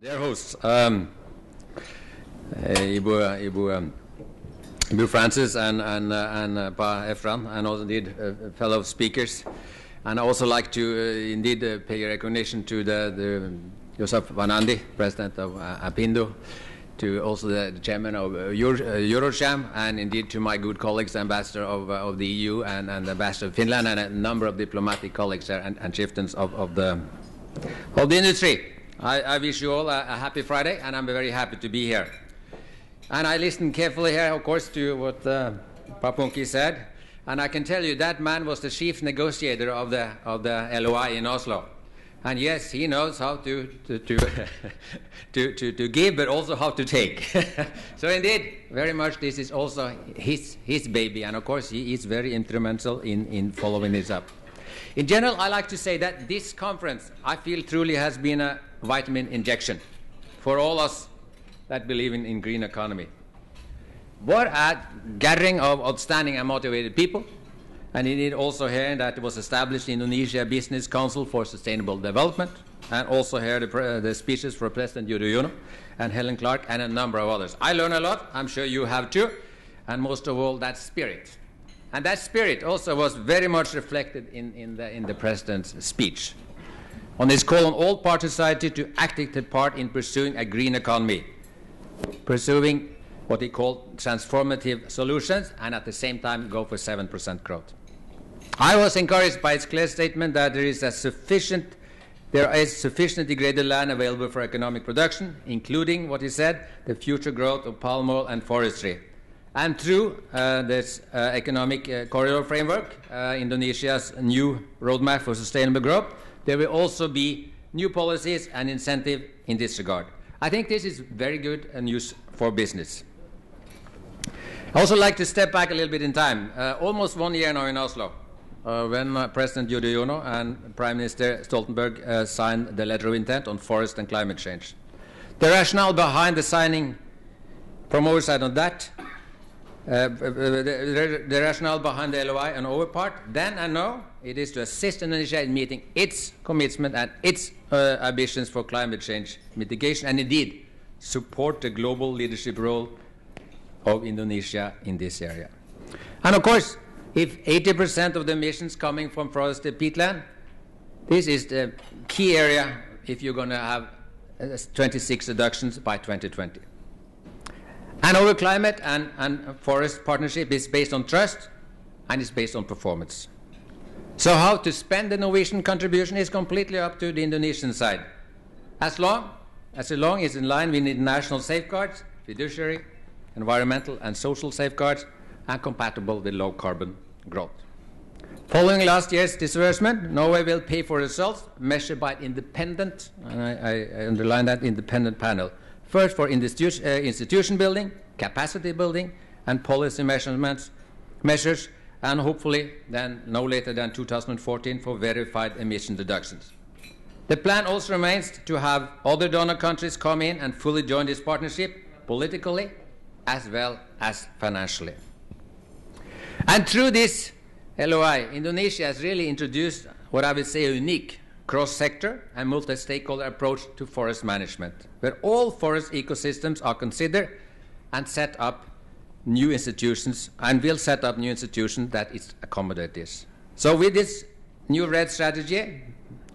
Dear hosts, Ibu Francis and Pa Efran, and also indeed fellow speakers. And I also like to indeed pay recognition to the Joseph Vanandi, President of APINDO, to also the Chairman of Eurocham, and indeed to my good colleagues, Ambassador of the EU and Ambassador of Finland, and a number of diplomatic colleagues there and chieftains of the industry. I wish you all a happy Friday, and I'm very happy to be here. And I listened carefully here, of course, to what Papunki said, and I can tell you that man was the chief negotiator of the LOI in Oslo. And yes, he knows how to give, but also how to take. So indeed, very much this is also his baby, and of course he is very instrumental in following this up. In general, I like to say that this conference, I feel, truly has been a vitamin injection for all us that believe in green economy. What a gathering of outstanding and motivated people. And indeed also here that was established in Indonesia Business Council for Sustainable Development, and also here the speeches for President Yudhoyono and Helen Clark and a number of others. I learned a lot, I'm sure you have too, and most of all that spirit. And that spirit also was very much reflected in the President's speech on his call on all part society to actively take part in pursuing a green economy, pursuing what he called transformative solutions, and at the same time go for 7% growth. I was encouraged by his clear statement that there is sufficient degraded land available for economic production, including what he said, the future growth of palm oil and forestry. And through this economic corridor framework, Indonesia's new roadmap for sustainable growth, there will also be new policies and incentive in this regard. I think this is very good news for business. I also like to step back a little bit in time. Almost 1 year now in Oslo, when President Yudhoyono and Prime Minister Stoltenberg signed the letter of intent on forest and climate change. The rationale behind the signing, from our side on that, the rationale behind the LOI on our part, then and now, it is to assist Indonesia in meeting its commitment and its ambitions for climate change mitigation, and indeed support the global leadership role of Indonesia in this area. And of course, if 80% of the emissions coming from forested peatland, this is the key area if you're going to have 26 reductions by 2020. And our climate and forest partnership is based on trust and is based on performance. So how to spend the Norwegian contribution is completely up to the Indonesian side, as long as it's in line with international safeguards, fiduciary, environmental and social safeguards, and compatible with low carbon growth. Following last year's disbursement, Norway will pay for results measured by independent, and I underline that, independent panel. First for institution building, capacity building, and policy measures, and hopefully then no later than 2014 for verified emission reductions. The plan also remains to have other donor countries come in and fully join this partnership, politically as well as financially. And through this LOI, Indonesia has really introduced what I would say a unique cross-sector and multi-stakeholder approach to forest management, where all forest ecosystems are considered and set up new institutions, and will set up new institutions that accommodate this. So with this new REDD strategy,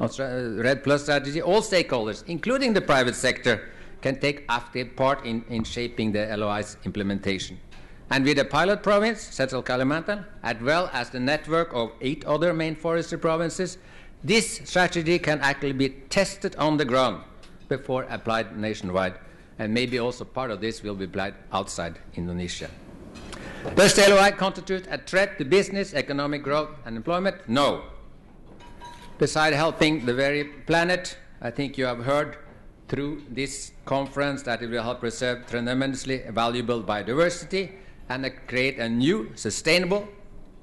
REDD Plus strategy, all stakeholders, including the private sector, can take active part in shaping the LOI's implementation. And with the pilot province, Central Kalimantan, as well as the network of 8 other main forestry provinces, this strategy can actually be tested on the ground before applied nationwide, and maybe also part of this will be applied outside Indonesia. Does the LOI constitute a threat to business, economic growth and employment? No. Besides helping the very planet, I think you have heard through this conference that it will help preserve tremendously valuable biodiversity and create a new, sustainable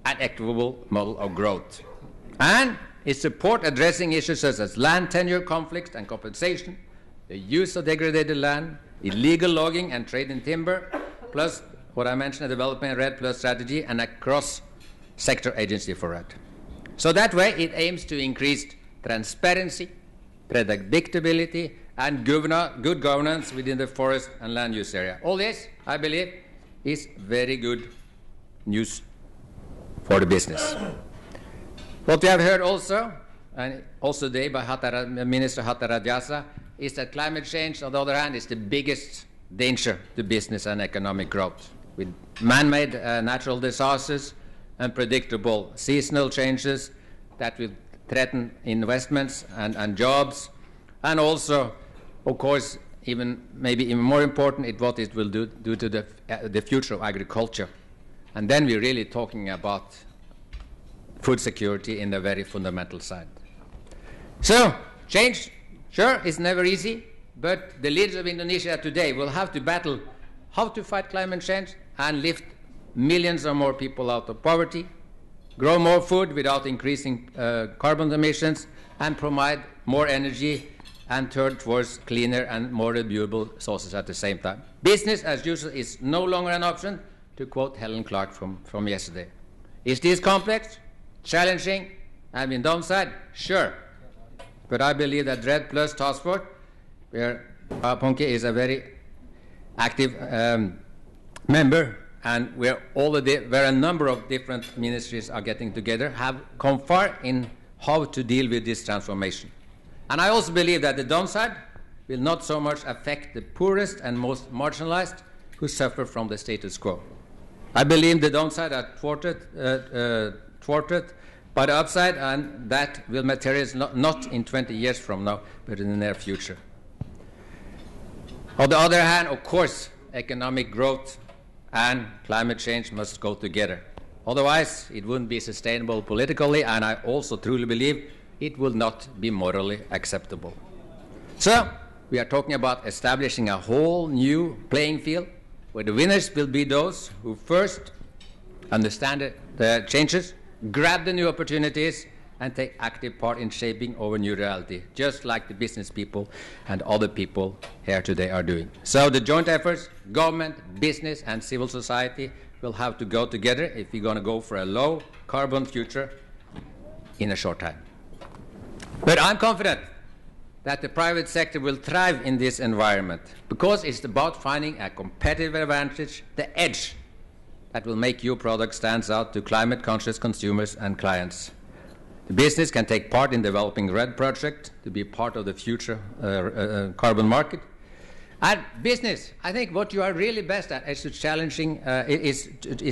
and equitable model of growth. And it supports addressing issues such as land tenure conflicts and compensation, the use of degraded land, illegal logging and trade in timber, plus what I mentioned, a development REDD Plus strategy and a cross-sector agency for REDD. So that way it aims to increase transparency, predictability, and good governance within the forest and land use area. All this, I believe, is very good news for the business. What we have heard also, and also today by Minister Hatta Rajasa, is that climate change, on the other hand, is the biggest danger to business and economic growth, with man-made natural disasters, unpredictable seasonal changes that will threaten investments and jobs, and also, of course, maybe even more important, is what it will do to the future of agriculture. And then we're really talking about food security in the very fundamental side. So, change, sure, is never easy, but the leaders of Indonesia today will have to battle how to fight climate change and lift millions or more people out of poverty, grow more food without increasing carbon emissions, and provide more energy and turn towards cleaner and more renewable sources at the same time. Business as usual is no longer an option, to quote Helen Clark from yesterday. Is this complex, challenging, and in downside? Sure. But I believe that REDD Plus Task Force, where Punke is a very active member, and where a number of different ministries are getting together, have come far in how to deal with this transformation. And I also believe that the downside will not so much affect the poorest and most marginalized who suffer from the status quo. I believe the downside are thwarted by the upside, and that will materialize not in 20 years from now, but in the near future. On the other hand, of course, economic growth and climate change must go together. Otherwise, it wouldn't be sustainable politically, and I also truly believe it will not be morally acceptable. So, we are talking about establishing a whole new playing field where the winners will be those who first understand the changes, grab the new opportunities, and take active part in shaping our new reality, just like the business people and other people here today are doing. So the joint efforts, government, business, and civil society will have to go together if we're going to go for a low-carbon future in a short time. But I'm confident that the private sector will thrive in this environment, because it's about finding a competitive advantage, the edge that will make your product stand out to climate-conscious consumers and clients. The business can take part in developing REDD project to be part of the future carbon market. And business, I think what you are really best at is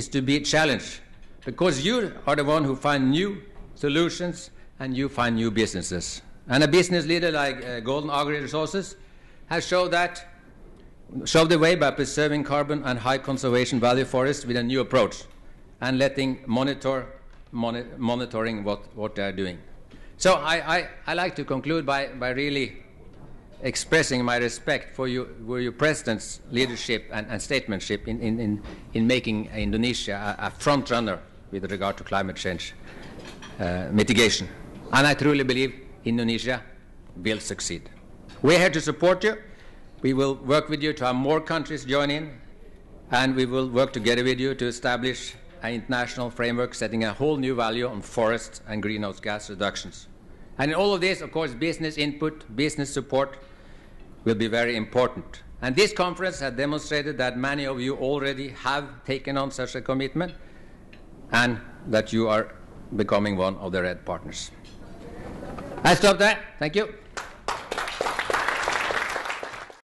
to be challenged, because you are the one who find new solutions and you find new businesses. And a business leader like Golden Agri Resources has showed the way by preserving carbon and high conservation value forests with a new approach and monitoring what they are doing. So I like to conclude by really expressing my respect for your President's leadership and statesmanship in making Indonesia a front runner with regard to climate change mitigation. And I truly believe Indonesia will succeed. We're here to support you. We will work with you to have more countries join in, and we will work together with you to establish an international framework setting a whole new value on forests and greenhouse gas reductions. And in all of this, of course, business input, business support will be very important. And this conference has demonstrated that many of you already have taken on such a commitment, and that you are becoming one of the REDD partners. I stop there. Thank you.